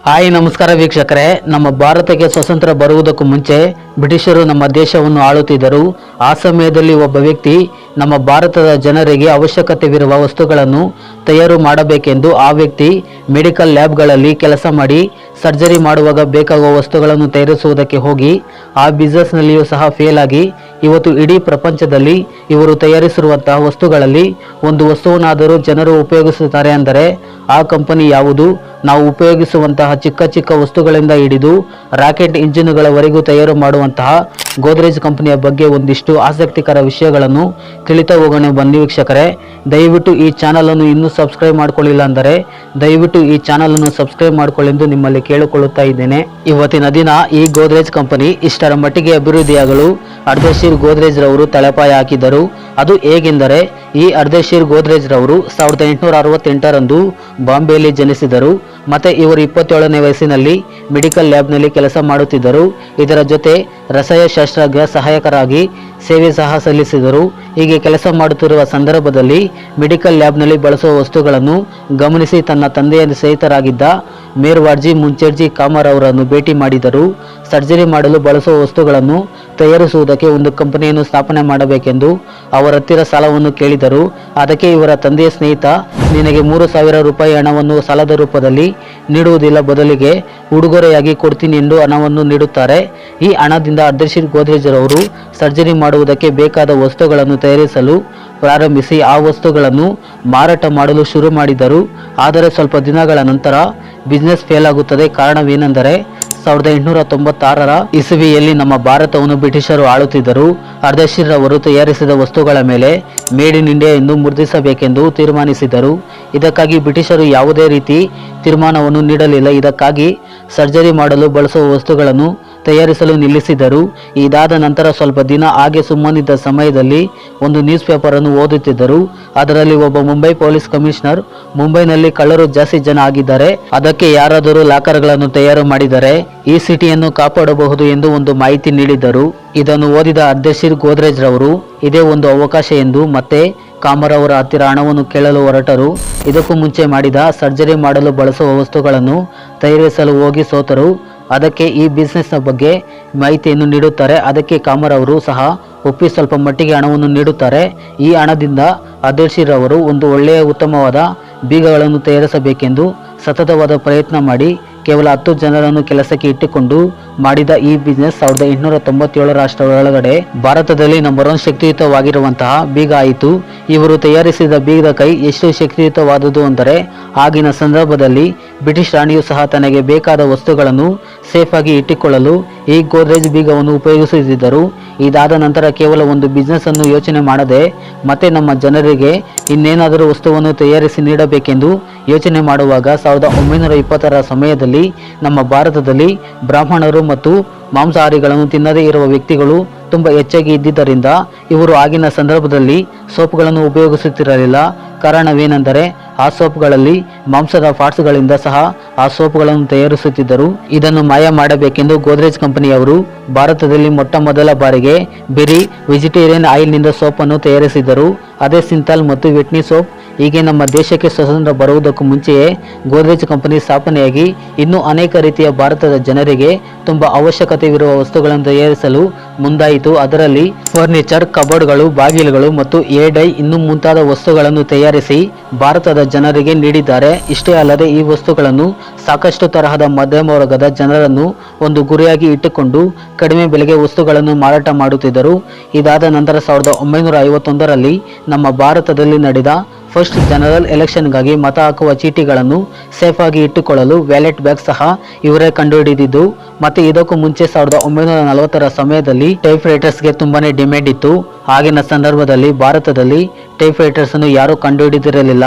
Hi ನಮಸ್ಕಾರ ವೀಕ್ಷಕರೇ. ನಮ್ಮ ಭಾರತಕ್ಕೆ ಸ್ವತಂತ್ರ ಬರುವುದಕ್ಕೂ ಮುಂಚೆ ಬ್ರಿಟಿಷರು ನಮ್ಮ ದೇಶವನ್ನು ಆಳುತ್ತಿದ್ದರು. ಆ ಸಮಯದಲ್ಲಿ ಒಬ್ಬ ವ್ಯಕ್ತಿ ನಮ್ಮ ಭಾರತದ ಜನರಿಗೆ ಅವಶ್ಯಕತೆವಿರುವ ವಸ್ತುಗಳನ್ನು ತಯಾರು ಮಾಡಬೇಕೆಂದು ಆ ವ್ಯಕ್ತಿ ಮೆಡಿಕಲ್ ಲ್ಯಾಬ್ಗಳಲ್ಲಿ ಕೆಲಸ ಮಾಡಿ ಸರ್ಜರಿ ಮಾಡುವಾಗ ಬೇಕಾಗುವ ವಸ್ತುಗಳನ್ನು ತಯಾರಿಸುವುದಕ್ಕೆ ಹೋಗಿ ಆ ಬಿಸ್ನೆಸ್ನಲ್ಲಿಯೂ ಸಹ ಫೇಲ್ ಆಗಿ ಇವತ್ತು ಇಡೀ ಪ್ರಪಂಚದಲ್ಲಿ ಇವರು ತಯಾರಿಸಿರುವಂತಹ ವಸ್ತುಗಳಲ್ಲಿ ಒಂದು ವಸ್ತುವನ್ನಾದರೂ ಜನರು ಉಪಯೋಗಿಸುತ್ತಾರೆ ಅಂದರೆ ಆ ಕಂಪನಿ ಯಾವುದು? ನಾವು ಉಪಯೋಗಿಸುವಂತಹ ಚಿಕ್ಕ ಚಿಕ್ಕ ವಸ್ತುಗಳಿಂದ ಹಿಡಿದು ರಾಕೆಟ್ ಇಂಜಿನ್ಗಳವರೆಗೂ ತಯಾರು ಮಾಡುವಂತಹ ಗೋದ್ರೇಜ್ ಕಂಪನಿಯ ಬಗ್ಗೆ ಒಂದಿಷ್ಟು ಆಸಕ್ತಿಕರ ವಿಷಯಗಳನ್ನು ತಿಳಿತಾ ಹೋಗೋಣ ಬನ್ನಿ ವೀಕ್ಷಕರೇ. ದಯವಿಟ್ಟು ಈ ಚಾನಲ್ ಅನ್ನು ಇನ್ನೂ ಸಬ್ಸ್ಕ್ರೈಬ್ ಮಾಡ್ಕೊಳ್ಳಿಲ್ಲ ಅಂದರೆ ದಯವಿಟ್ಟು ಈ ಚಾನಲ್ ಅನ್ನು ಸಬ್ಸ್ಕ್ರೈಬ್ ಮಾಡಿಕೊಳ್ಳೆಂದು ನಿಮ್ಮಲ್ಲಿ ಕೇಳಿಕೊಳ್ಳುತ್ತಾ ಇದ್ದೇನೆ. ಇವತ್ತಿನ ದಿನ ಈ ಗೋದ್ರೇಜ್ ಕಂಪನಿ ಇಷ್ಟರ ಮಟ್ಟಿಗೆ ಅಭಿವೃದ್ಧಿಯಾಗಲು ಅರ್ಧಶೀರ್ ಗೋದ್ರೇಜ್ ರವರು ತಲೆಪಾಯ ಹಾಕಿದರು. ಅದು ಹೇಗೆಂದರೆ, ಈ ಅರ್ಧಶೀರ್ ಗೋದ್ರೇಜ್ ರವರು 1868ರಂದು ಬಾಂಬೆಯಲ್ಲಿ ಜನಿಸಿದರು. ಮತ್ತೆ ಇವರು 27ನೇ ವಯಸ್ಸಿನಲ್ಲಿ ಮೆಡಿಕಲ್ ಲ್ಯಾಬ್ನಲ್ಲಿ ಕೆಲಸ ಮಾಡುತ್ತಿದ್ದರು. ಇದರ ಜೊತೆ ರಸಾಯನಶಾಸ್ತ್ರಜ್ಞ ಸಹಾಯಕರಾಗಿ ಸೇವೆ ಸಹ ಸಲ್ಲಿಸಿದರು. ಹೀಗೆ ಕೆಲಸ ಮಾಡುತ್ತಿರುವ ಸಂದರ್ಭದಲ್ಲಿ ಮೆಡಿಕಲ್ ಲ್ಯಾಬ್ನಲ್ಲಿ ಬಳಸುವ ವಸ್ತುಗಳನ್ನು ಗಮನಿಸಿ ತನ್ನ ತಂದೆಯ ಸ್ನೇಹಿತರಾಗಿದ್ದ ಮೇರ್ವಾಡ್ಜಿ ಮುಂಚೆರ್ಜಿ ಕಾಮರ್ ಅವರನ್ನು ಭೇಟಿ ಮಾಡಿದರು. ಸರ್ಜರಿ ಮಾಡಲು ಬಳಸುವ ವಸ್ತುಗಳನ್ನು ತಯಾರಿಸುವುದಕ್ಕೆ ಒಂದು ಕಂಪನಿಯನ್ನು ಸ್ಥಾಪನೆ ಮಾಡಬೇಕೆಂದು ಅವರ ಹತ್ತಿರ ಸಾಲವನ್ನು ಕೇಳಿದರು. ಅದಕ್ಕೆ ಇವರ ತಂದೆಯ ಸ್ನೇಹಿತ, ನಿನಗೆ 3,000 ರೂಪಾಯಿ ಹಣವನ್ನು ಸಾಲದ ರೂಪದಲ್ಲಿ ನೀಡುವುದಿಲ್ಲ, ಬದಲಿಗೆ ಉಡುಗೊರೆಯಾಗಿ ಕೊಡ್ತೀನಿ ಎಂದು ಹಣವನ್ನು ನೀಡುತ್ತಾರೆ. ಈ ಹಣದಿಂದ ಅರ್ಧಶೀರ್ ಗೋದ್ರೇಜ್ ರವರು ಸರ್ಜರಿ ಮಾಡುವುದಕ್ಕೆ ಬೇಕಾದ ವಸ್ತುಗಳನ್ನು ತಯಾರಿಸಲು ಪ್ರಾರಂಭಿಸಿ ಆ ವಸ್ತುಗಳನ್ನು ಮಾರಾಟ ಮಾಡಲು ಶುರು ಮಾಡಿದರು. ಆದರೆ ಸ್ವಲ್ಪ ದಿನಗಳ ನಂತರ ಬಿಸ್ನೆಸ್ ಫೇಲ್ ಆಗುತ್ತದೆ. ಕಾರಣವೇನೆಂದರೆ 1896ರ ಇಸವಿಯಲ್ಲಿ ನಮ್ಮ ಭಾರತವನ್ನು ಬ್ರಿಟಿಷರು ಆಳುತ್ತಿದ್ದರು. ಅರ್ಧಶೀರ್ ಅವರು ತಯಾರಿಸಿದ ವಸ್ತುಗಳ ಮೇಲೆ ಮೇಡ್ ಇನ್ ಇಂಡಿಯಾ ಎಂದು ಮುದ್ರಿಸಬೇಕೆಂದು ತೀರ್ಮಾನಿಸಿದರು. ಇದಕ್ಕಾಗಿ ಬ್ರಿಟಿಷರು ಯಾವುದೇ ರೀತಿ ತೀರ್ಮಾನವನ್ನು ನೀಡಲಿಲ್ಲ. ಇದಕ್ಕಾಗಿ ಸರ್ಜರಿ ಮಾಡಲು ಬಳಸುವ ವಸ್ತುಗಳನ್ನು ತಯಾರಿಸಲು ನಿಲ್ಲಿಸಿದರು. ಇದಾದ ನಂತರ ಸ್ವಲ್ಪ ದಿನ ಹಾಗೆ ಸುಮ್ಮನಿದ್ದ ಸಮಯದಲ್ಲಿ ಒಂದು ನ್ಯೂಸ್ ಪೇಪರ್ ಅನ್ನು ಓದುತ್ತಿದ್ದರು. ಅದರಲ್ಲಿ ಒಬ್ಬ ಮುಂಬೈ ಪೊಲೀಸ್ ಕಮಿಷನರ್, ಮುಂಬೈನಲ್ಲಿ ಕಳ್ಳರು ಜಾಸ್ತಿ ಜನ ಆಗಿದ್ದಾರೆ, ಅದಕ್ಕೆ ಯಾರಾದರೂ ಲಾಕರ್ಗಳನ್ನು ತಯಾರು ಮಾಡಿದರೆ ಈ ಸಿಟಿಯನ್ನು ಕಾಪಾಡಬಹುದು ಎಂದು ಒಂದು ಮಾಹಿತಿ ನೀಡಿದ್ದರು. ಇದನ್ನು ಓದಿದ ಅರ್ಧಶೀರ್ ಗೋದ್ರೇಜ್ ರವರು ಇದೇ ಒಂದು ಅವಕಾಶ ಎಂದು ಮತ್ತೆ ಕಾಮರ್ ಅವರ ಹತ್ತಿರ ಹಣವನ್ನು ಕೇಳಲು ಹೊರಟರು. ಇದಕ್ಕೂ ಮುಂಚೆ ಮಾಡಿದ ಸರ್ಜರಿ ಮಾಡಲು ಬಳಸುವ ವಸ್ತುಗಳನ್ನು ತಯಾರಿಸಲು ಹೋಗಿ ಸೋತರು. ಅದಕ್ಕೆ ಈ ಬಿಸ್ನೆಸ್ನ ಬಗ್ಗೆ ಮಾಹಿತಿಯನ್ನು ನೀಡುತ್ತಾರೆ. ಅದಕ್ಕೆ ಕಾಮರ್ ಅವರು ಸಹ ಒಪ್ಪಿ ಸ್ವಲ್ಪ ಮಟ್ಟಿಗೆ ಹಣವನ್ನು ನೀಡುತ್ತಾರೆ. ಈ ಹಣದಿಂದ ಅರ್ಧಶೀರ್ ಅವರು ಒಂದು ಒಳ್ಳೆಯ ಉತ್ತಮವಾದ ಬೀಗಗಳನ್ನು ತಯಾರಿಸಬೇಕೆಂದು ಸತತವಾದ ಪ್ರಯತ್ನ ಮಾಡಿ ಕೇವಲ 10 ಜನರನ್ನು ಕೆಲಸಕ್ಕೆ ಇಟ್ಟುಕೊಂಡು ಮಾಡಿದ ಈ ಬಿಸ್ನೆಸ್ 1897ರ ಅಷ್ಟರೊಳಗಡೆ ಭಾರತದಲ್ಲಿ ನಂಬರ್ 1 ಶಕ್ತಿಯುತವಾಗಿರುವಂತಹ ಬೀಗ ಆಯಿತು. ಇವರು ತಯಾರಿಸಿದ ಬೀಗದ ಕೈ ಎಷ್ಟು ಶಕ್ತಿಯುತವಾದುದು ಅಂದರೆ, ಆಗಿನ ಸಂದರ್ಭದಲ್ಲಿ ಬ್ರಿಟಿಷ್ ರಾಣಿಯು ಸಹ ತನಗೆ ಬೇಕಾದ ವಸ್ತುಗಳನ್ನು ಸೇಫ್ ಆಗಿ ಇಟ್ಟುಕೊಳ್ಳಲು ಈ ಗೋದ್ರೇಜ್ ಬೀಗವನ್ನು ಉಪಯೋಗಿಸುತ್ತಿದ್ದರು. ಇದಾದ ನಂತರ ಕೇವಲ ಒಂದು ಬಿಸ್ನೆಸ್ ಅನ್ನು ಯೋಚನೆ ಮಾಡದೆ ಮತ್ತೆ ನಮ್ಮ ಜನರಿಗೆ ಇನ್ನೇನಾದರೂ ವಸ್ತುವನ್ನು ತಯಾರಿಸಿ ನೀಡಬೇಕೆಂದು ಯೋಚನೆ ಮಾಡುವಾಗ 1920ರ ಸಮಯದಲ್ಲಿ ನಮ್ಮ ಭಾರತದಲ್ಲಿ ಬ್ರಾಹ್ಮಣರು ಮತ್ತು ಮಾಂಸಾಹಾರಿಗಳನ್ನು ತಿನ್ನದೇ ಇರುವ ವ್ಯಕ್ತಿಗಳು ತುಂಬ ಹೆಚ್ಚಾಗಿ ಇದ್ದಿದ್ದರಿಂದ ಇವರು ಆಗಿನ ಸಂದರ್ಭದಲ್ಲಿ ಸೋಪ್ಗಳನ್ನು ಉಪಯೋಗಿಸುತ್ತಿರಲಿಲ್ಲ. ಕಾರಣವೇನೆಂದರೆ ಆ ಸೋಪ್ಗಳಲ್ಲಿ ಮಾಂಸದ ಪಾರ್ಟ್ಸ್ಗಳಿಂದ ಸಹ ಆ ಸೋಪ್ಗಳನ್ನು ತಯಾರಿಸುತ್ತಿದ್ದರು. ಇದನ್ನು ಮಾಯ ಮಾಡಬೇಕೆಂದು ಗೋದ್ರೇಜ್ ಕಂಪನಿಯವರು ಭಾರತದಲ್ಲಿ ಮೊಟ್ಟ ಮೊದಲ ಬಾರಿಗೆ ಬೆರಿ ವೆಜಿಟೇರಿಯನ್ ಆಯಿಲ್ನಿಂದ ಸೋಪನ್ನು ತಯಾರಿಸಿದರು. ಅದೇ ಸಿಂಥಾಲ್ ಮತ್ತು ವೆಟ್ನಿ ಸೋಪ್. ಹೀಗೆ ನಮ್ಮ ದೇಶಕ್ಕೆ ಸ್ವಾತಂತ್ರ್ಯ ಬರುವುದಕ್ಕೂ ಮುಂಚೆಯೇ ಗೋದ್ರೇಜ್ ಕಂಪನಿ ಸ್ಥಾಪನೆಯಾಗಿ ಇನ್ನೂ ಅನೇಕ ರೀತಿಯ ಭಾರತದ ಜನರಿಗೆ ತುಂಬ ಅವಶ್ಯಕತೆವಿರುವ ವಸ್ತುಗಳನ್ನು ತಯಾರಿಸಲು ಮುಂದಾಯಿತು. ಅದರಲ್ಲಿ ಫರ್ನಿಚರ್, ಕಬೋರ್ಡ್ಗಳು, ಬಾಗಿಲುಗಳು ಮತ್ತು ಏರ್ ಡೈ ಇನ್ನೂ ಮುಂತಾದ ವಸ್ತುಗಳನ್ನು ತಯಾರಿಸಿ ಭಾರತದ ಜನರಿಗೆ ನೀಡಿದ್ದಾರೆ. ಇಷ್ಟೇ ಅಲ್ಲದೆ ಈ ವಸ್ತುಗಳನ್ನು ಸಾಕಷ್ಟು ತರಹದ ಮಧ್ಯಮ ವರ್ಗದ ಜನರನ್ನು ಒಂದು ಗುರಿಯಾಗಿ ಇಟ್ಟುಕೊಂಡು ಕಡಿಮೆ ಬೆಲೆಗೆ ವಸ್ತುಗಳನ್ನು ಮಾರಾಟ ಮಾಡುತ್ತಿದ್ದರು. ಇದಾದ ನಂತರ 1951ರಲ್ಲಿ ನಮ್ಮ ಭಾರತದಲ್ಲಿ ನಡೆದ ಫಸ್ಟ್ ಜನರಲ್ ಎಲೆಕ್ಷನ್ಗಾಗಿ ಮತ ಹಾಕುವ ಚೀಟಿಗಳನ್ನು ಸೇಫ್ ಆಗಿ ಇಟ್ಟುಕೊಳ್ಳಲು ವ್ಯಾಲೆಟ್ ಬ್ಯಾಗ್ ಸಹ ಇವರೇ ಕಂಡುಹಿಡಿದಿದ್ದು. ಮತ್ತೆ ಇದಕ್ಕೂ ಮುಂಚೆ 1940ರ ಸಮಯದಲ್ಲಿ ಟೈಪ್ ರೈಟರ್ಸ್ಗೆ ತುಂಬಾನೇ ಡಿಮ್ಯಾಂಡ್ ಇತ್ತು. ಆಗಿನ ಸಂದರ್ಭದಲ್ಲಿ ಭಾರತದಲ್ಲಿ ಟೈಪ್ ರೈಟರ್ಸ್ ಅನ್ನು ಯಾರೂ ಕಂಡುಹಿಡಿದಿರಲಿಲ್ಲ.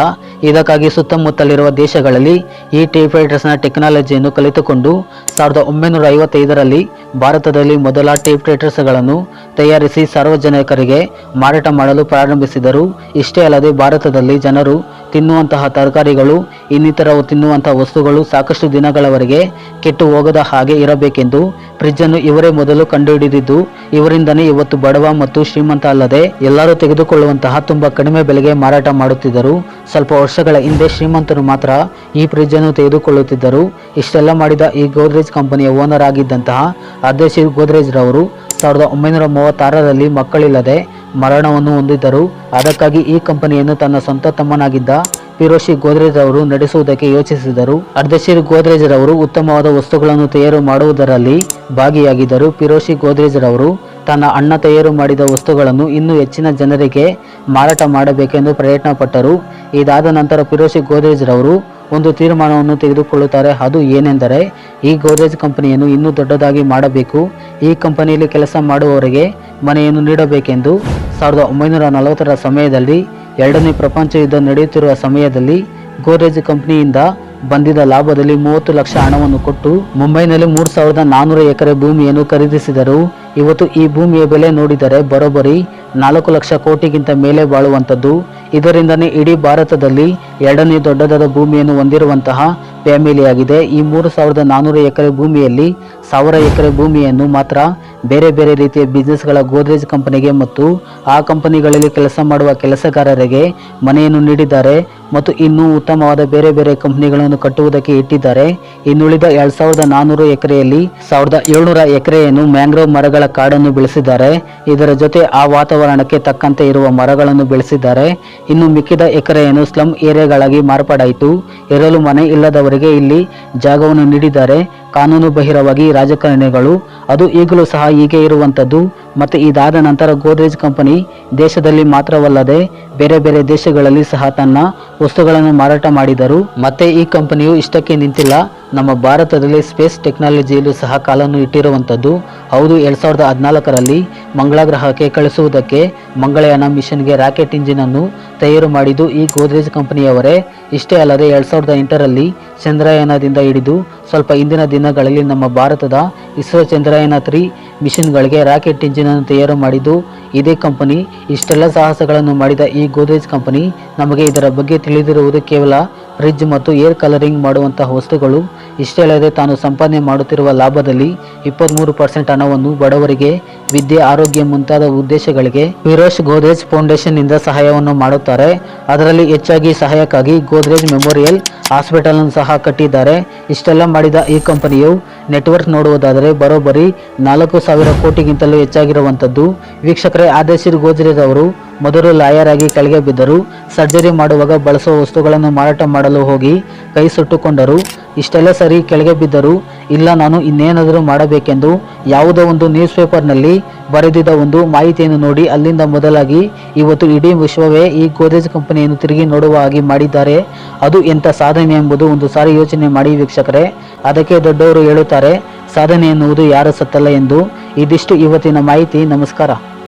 ಇದಕ್ಕಾಗಿ ಸುತ್ತಮುತ್ತಲಿರುವ ದೇಶಗಳಲ್ಲಿ ಈ ಟೈಪ್ ರೈಟರ್ಸ್ನ ಟೆಕ್ನಾಲಜಿಯನ್ನು ಕಲಿತುಕೊಂಡು 1955ರಲ್ಲಿ ಭಾರತದಲ್ಲಿ ಮೊದಲ ಟೈಪ್ ರೈಟರ್ಸ್ಗಳನ್ನು ತಯಾರಿಸಿ ಸಾರ್ವಜನಿಕರಿಗೆ ಮಾರಾಟ ಮಾಡಲು ಪ್ರಾರಂಭಿಸಿದರು. ಇಷ್ಟೇ ಅಲ್ಲದೆ ಭಾರತದಲ್ಲಿ ಜನರು ತಿನ್ನುವಂತಹ ತರಕಾರಿಗಳು ಇನ್ನಿತರವು ತಿನ್ನುವಂತಹ ವಸ್ತುಗಳು ಸಾಕಷ್ಟು ದಿನಗಳವರೆಗೆ ಕೆಟ್ಟು ಹೋಗದ ಹಾಗೆ ಇರಬೇಕೆಂದು ಫ್ರಿಡ್ಜನ್ನು ಇವರೇ ಮೊದಲು ಕಂಡುಹಿಡಿದಿದ್ದು, ಇವರಿಂದನೇ ಇವತ್ತು ಬಡವ ಮತ್ತು ಶ್ರೀಮಂತ ಅಲ್ಲದೆ ಎಲ್ಲರೂ ತೆಗೆದುಕೊಳ್ಳುವಂತಹ ತುಂಬಾ ಕಡಿಮೆ ಬೆಲೆಗೆ ಮಾರಾಟ ಮಾಡುತ್ತಿದ್ದರು. ಸ್ವಲ್ಪ ವರ್ಷಗಳ ಹಿಂದೆ ಶ್ರೀಮಂತರು ಮಾತ್ರ ಈ ಫ್ರಿಡ್ಜನ್ನು ತೆಗೆದುಕೊಳ್ಳುತ್ತಿದ್ದರು. ಇಷ್ಟೆಲ್ಲ ಮಾಡಿದ ಈ ಗೋದ್ರೇಜ್ ಕಂಪನಿಯ ಓನರ್ ಆಗಿದ್ದಂತಹ ಆರ್ದೇಶಿರ್ ಗೋದ್ರೇಜ್ ರವರು 1936ರಲ್ಲಿ ಮಕ್ಕಳಿಲ್ಲದೆ ಮರಣವನ್ನು ಹೊಂದಿದ್ದರು. ಅದಕ್ಕಾಗಿ ಈ ಕಂಪನಿಯನ್ನು ತನ್ನ ಸ್ವಂತ ತಮ್ಮನಾಗಿದ್ದ ಪಿರೋಷಿ ಗೋದ್ರೇಜ್ ಅವರು ನಡೆಸುವುದಕ್ಕೆ ಯೋಚಿಸಿದರು. ಆರ್ದೇಶಿರ್ ಗೋದ್ರೇಜ್ ರವರು ಉತ್ತಮವಾದ ವಸ್ತುಗಳನ್ನು ತಯಾರು ಮಾಡುವುದರಲ್ಲಿ ಭಾಗಿಯಾಗಿದ್ದರು. ಪಿರೋಷಿ ಗೋದ್ರೇಜ್ ರವರು ತನ್ನ ಅಣ್ಣ ತಯಾರು ಮಾಡಿದ ವಸ್ತುಗಳನ್ನು ಇನ್ನೂ ಹೆಚ್ಚಿನ ಜನರಿಗೆ ಮಾರಾಟ ಮಾಡಬೇಕೆಂದು ಪ್ರಯತ್ನ ಪಟ್ಟರು. ಇದಾದ ನಂತರ ಪಿರೋಷಿ ಗೋದ್ರೇಜ್ ರವರು ಒಂದು ತೀರ್ಮಾನವನ್ನು ತೆಗೆದುಕೊಳ್ಳುತ್ತಾರೆ. ಅದು ಏನೆಂದರೆ, ಈ ಗೋದ್ರೇಜ್ ಕಂಪನಿಯನ್ನು ಇನ್ನೂ ದೊಡ್ಡದಾಗಿ ಮಾಡಬೇಕು, ಈ ಕಂಪನಿಯಲ್ಲಿ ಕೆಲಸ ಮಾಡುವವರಿಗೆ ಮನೆಯನ್ನು ನೀಡಬೇಕೆಂದು 1940ರ ಸಮಯದಲ್ಲಿ ಎರಡನೇ ಪ್ರಪಂಚ ಯುದ್ಧ ನಡೆಯುತ್ತಿರುವ ಸಮಯದಲ್ಲಿ ಗೋದ್ರೇಜ್ ಕಂಪನಿಯಿಂದ ಬಂದಿದ್ದ ಲಾಭದಲ್ಲಿ 30 ಲಕ್ಷ ಹಣವನ್ನು ಕೊಟ್ಟು ಮುಂಬೈನಲ್ಲಿ 3400 ಎಕರೆ ಭೂಮಿಯನ್ನು ಖರೀದಿಸಿದರು. ಇವತ್ತು ಈ ಭೂಮಿಯ ಬೆಲೆ ನೋಡಿದರೆ ಬರೋಬ್ಬರಿ 4 ಲಕ್ಷ ಕೋಟಿಗಿಂತ ಮೇಲೆ ಬಾಳುವಂಥದ್ದು. ಇದರಿಂದನೇ ಇಡೀ ಭಾರತದಲ್ಲಿ ಎರಡನೇ ದೊಡ್ಡದಾದ ಭೂಮಿಯನ್ನು ಹೊಂದಿರುವಂತಹ ಫ್ಯಾಮಿಲಿಯಾಗಿದೆ. ಈ 3400 ಎಕರೆ ಭೂಮಿಯಲ್ಲಿ 1000 ಎಕರೆ ಭೂಮಿಯನ್ನು ಮಾತ್ರ ಬೇರೆ ಬೇರೆ ರೀತಿಯ ಬಿಸ್ನೆಸ್ಗಳ ಗೋದ್ರೇಜ್ ಕಂಪನಿಗೆ ಮತ್ತು ಆ ಕಂಪನಿಗಳಲ್ಲಿ ಕೆಲಸ ಮಾಡುವ ಕೆಲಸಗಾರರಿಗೆ ಮನೆಯನ್ನು ನೀಡಿದ್ದಾರೆ ಮತ್ತು ಇನ್ನೂ ಉತ್ತಮವಾದ ಬೇರೆ ಬೇರೆ ಕಂಪನಿಗಳನ್ನು ಕಟ್ಟುವುದಕ್ಕೆ ಇಟ್ಟಿದ್ದಾರೆ. ಇನ್ನುಳಿದ 2400 ಎಕರೆಯಲ್ಲಿ 1700 ಎಕರೆಯನ್ನು ಮ್ಯಾಂಗ್ರೋವ್ ಮರಗಳ ಕಾಡನ್ನು ಬೆಳೆಸಿದ್ದಾರೆ. ಇದರ ಜೊತೆ ಆ ವಾತಾವರಣಕ್ಕೆ ತಕ್ಕಂತೆ ಇರುವ ಮರಗಳನ್ನು ಬೆಳೆಸಿದ್ದಾರೆ. ಇನ್ನು ಮಿಕ್ಕಿದ ಎಕರೆಯನ್ನು ಸ್ಲಮ್ ಏರಿಯಾಗಳಾಗಿ ಮಾರ್ಪಾಡಾಯಿತು. ಇರಲು ಮನೆ ಇಲ್ಲದವರಿಗೆ ಇಲ್ಲಿ ಜಾಗವನ್ನು ನೀಡಿದ್ದಾರೆ. ಕಾನೂನು ಬಾಹಿರವಾಗಿ ರಾಜಕಾರಣಿಗಳು ಅದು ಈಗಲೂ ಸಹ ಹೀಗೆ ಇರುವಂಥದ್ದು. ಮತ್ತು ಇದಾದ ನಂತರ ಗೋದ್ರೇಜ್ ಕಂಪನಿ ದೇಶದಲ್ಲಿ ಮಾತ್ರವಲ್ಲದೆ ಬೇರೆ ಬೇರೆ ದೇಶಗಳಲ್ಲಿ ಸಹ ತನ್ನ ವಸ್ತುಗಳನ್ನು ಮಾರಾಟ ಮಾಡಿದರು. ಮತ್ತೆ ಈ ಕಂಪನಿಯು ಇಷ್ಟಕ್ಕೆ ನಿಂತಿಲ್ಲ, ನಮ್ಮ ಭಾರತದಲ್ಲಿ ಸ್ಪೇಸ್ ಟೆಕ್ನಾಲಜಿಯಲ್ಲೂ ಸಹ ಕಾಲನ್ನು ಇಟ್ಟಿರುವಂಥದ್ದು. ಹೌದು, 2014ರಲ್ಲಿ ಮಂಗಳ ಗ್ರಹಕ್ಕೆ ಕಳಿಸುವುದಕ್ಕೆ ಮಂಗಳಯಾನ ಮಿಷನ್ಗೆ ರಾಕೆಟ್ ಇಂಜಿನ್ ಅನ್ನು ತಯಾರು ಮಾಡಿದ್ದು ಈ ಗೋದ್ರೇಜ್ ಕಂಪನಿಯವರೇ. ಇಷ್ಟೇ ಅಲ್ಲದೆ 2008ರಲ್ಲಿ ಚಂದ್ರಯಾನದಿಂದ ಹಿಡಿದು ಸ್ವಲ್ಪ ಇಂದಿನ ದಿನಗಳಲ್ಲಿ ನಮ್ಮ ಭಾರತದ ಇಸ್ರೋ ಚಂದ್ರಯಾನ 3 ಮಿಷನ್ಗಳಿಗೆ ರಾಕೆಟ್ ಇಂಜಿನ್ ಅನ್ನು ತಯಾರು ಮಾಡಿದ್ದು ಇದೇ ಕಂಪನಿ. ಇಷ್ಟೆಲ್ಲ ಸಾಹಸಗಳನ್ನು ಮಾಡಿದ ಈ ಗೋದ್ರೇಜ್ ಕಂಪನಿ ನಮಗೆ ಇದರ ಬಗ್ಗೆ ತಿಳಿದಿರುವುದು ಕೇವಲ ಫ್ರಿಡ್ಜ್ ಮತ್ತು ಏರ್ ಕಲರಿಂಗ್ ಮಾಡುವಂತಹ ವಸ್ತುಗಳು. ಇಷ್ಟೇ ಅಲ್ಲದೆ ತಾನು ಸಂಪಾದನೆ ಮಾಡುತ್ತಿರುವ ಲಾಭದಲ್ಲಿ 23% ಹಣವನ್ನು ಬಡವರಿಗೆ ವಿದ್ಯೆ, ಆರೋಗ್ಯ ಮುಂತಾದ ಉದ್ದೇಶಗಳಿಗೆ ಪಿರೋಷ್ ಗೋದ್ರೇಜ್ ಫೌಂಡೇಶನ್ ನಿಂದ ಸಹಾಯವನ್ನು ಮಾಡುತ್ತಾರೆ. ಅದರಲ್ಲಿ ಹೆಚ್ಚಾಗಿ ಸಹಾಯಕ್ಕಾಗಿ ಗೋದ್ರೇಜ್ ಮೆಮೋರಿಯಲ್ ಹಾಸ್ಪಿಟಲ್ ಅನ್ನು ಸಹ ಕಟ್ಟಿದ್ದಾರೆ. ಇಷ್ಟೆಲ್ಲ ಮಾಡಿದ ಈ ಕಂಪನಿಯು ನೆಟ್ವರ್ಕ್ ನೋಡುವುದಾದರೆ ಬರೋಬ್ಬರಿ 4000 ಕೋಟಿಗಿಂತಲೂ ಹೆಚ್ಚಾಗಿರುವಂಥದ್ದು. ವೀಕ್ಷಕರೇ, ಆರ್ದೇಶಿರ್ ಗೋದ್ರೇಜ್ ಅವರು ಮೊದಲು ಲಾಯರ್ ಆಗಿ ಕೆಳಗೆ ಬಿದ್ದರು. ಸರ್ಜರಿ ಮಾಡುವಾಗ ಬಳಸುವ ವಸ್ತುಗಳನ್ನು ಮಾರಾಟ ಮಾಡಲು ಹೋಗಿ ಕೈ ಸುಟ್ಟುಕೊಂಡರು. ಇಷ್ಟೆಲ್ಲ ಸರಿ ಕೆಳಗೆ ಬಿದ್ದರು. ಇಲ್ಲ, ನಾನು ಇನ್ನೇನಾದರೂ ಮಾಡಬೇಕೆಂದು ಯಾವುದೋ ಒಂದು ನ್ಯೂಸ್ ಪೇಪರ್ನಲ್ಲಿ ಬರೆದಿದ್ದ ಒಂದು ಮಾಹಿತಿಯನ್ನು ನೋಡಿ ಅಲ್ಲಿಂದ ಮೊದಲಾಗಿ ಇವತ್ತು ಇಡೀ ವಿಶ್ವವೇ ಈ ಗೋದ್ರೇಜ್ ಕಂಪನಿಯನ್ನು ತಿರುಗಿ ನೋಡುವ ಹಾಗೆ ಮಾಡಿದ್ದಾರೆ. ಅದು ಎಂಥ ಸಾಧನೆ ಎಂಬುದು ಒಂದು ಸಾರಿ ಯೋಚನೆ ಮಾಡಿ ವೀಕ್ಷಕರೇ. ಅದಕ್ಕೆ ದೊಡ್ಡವರು ಹೇಳುತ್ತಾರೆ, ಸಾಧನೆ ಎನ್ನುವುದು ಯಾರು ಸತ್ತಲ್ಲ ಎಂದು. ಇದಿಷ್ಟು ಇವತ್ತಿನ ಮಾಹಿತಿ. ನಮಸ್ಕಾರ.